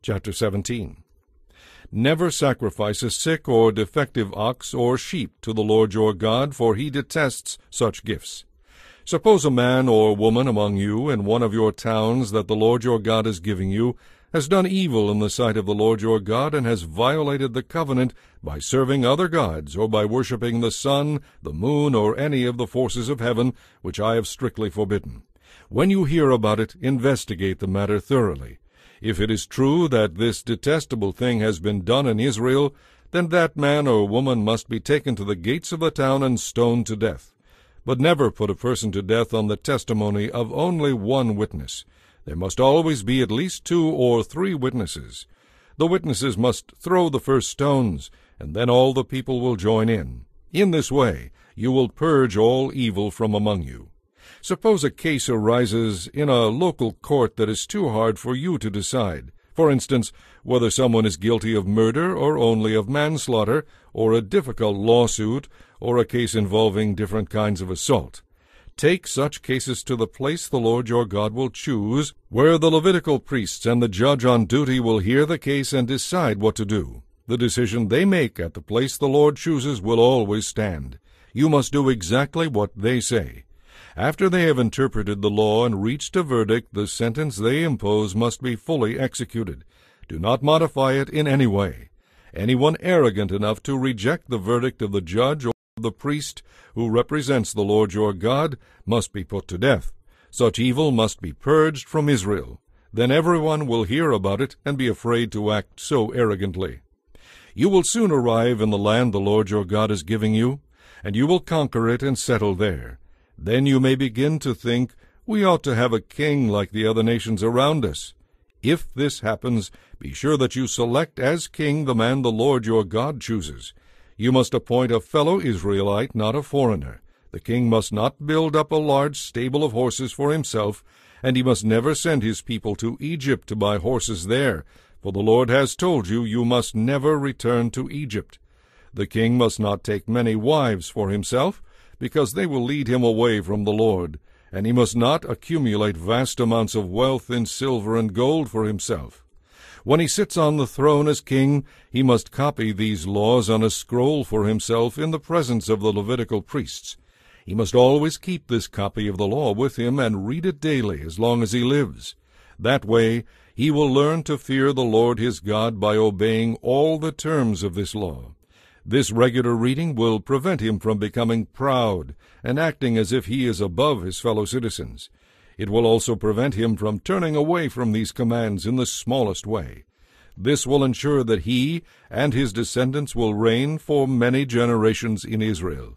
Chapter 17. Never sacrifice a sick or defective ox or sheep to the Lord your God, for he detests such gifts. Suppose a man or woman among you in one of your towns that the Lord your God is giving you has done evil in the sight of the Lord your God, and has violated the covenant by serving other gods, or by worshipping the sun, the moon, or any of the forces of heaven, which I have strictly forbidden. When you hear about it, investigate the matter thoroughly. If it is true that this detestable thing has been done in Israel, then that man or woman must be taken to the gates of the town and stoned to death. But never put a person to death on the testimony of only one witness. There must always be at least 2 or 3 witnesses. The witnesses must throw the first stones, and then all the people will join in. In this way you will purge all evil from among you. Suppose a case arises in a local court that is too hard for you to decide. For instance, whether someone is guilty of murder or only of manslaughter, or a difficult lawsuit, or a case involving different kinds of assault. Take such cases to the place the Lord your God will choose, where the Levitical priests and the judge on duty will hear the case and decide what to do. The decision they make at the place the Lord chooses will always stand. You must do exactly what they say. After they have interpreted the law and reached a verdict, the sentence they impose must be fully executed. Do not modify it in any way. Anyone arrogant enough to reject the verdict of the judge or the priest who represents the Lord your God must be put to death. Such evil must be purged from Israel. Then everyone will hear about it and be afraid to act so arrogantly. You will soon arrive in the land the Lord your God is giving you, and you will conquer it and settle there. Then you may begin to think, we ought to have a king like the other nations around us. If this happens, be sure that you select as king the man the Lord your God chooses. You must appoint a fellow Israelite, not a foreigner. The king must not build up a large stable of horses for himself, and he must never send his people to Egypt to buy horses there, for the Lord has told you, you must never return to Egypt. The king must not take many wives for himself, because they will lead him away from the Lord, and he must not accumulate vast amounts of wealth in silver and gold for himself. When he sits on the throne as king, he must copy these laws on a scroll for himself in the presence of the Levitical priests. He must always keep this copy of the law with him and read it daily as long as he lives. That way he will learn to fear the Lord his God by obeying all the terms of this law. This regular reading will prevent him from becoming proud and acting as if he is above his fellow citizens. It will also prevent him from turning away from these commands in the smallest way. This will ensure that he and his descendants will reign for many generations in Israel.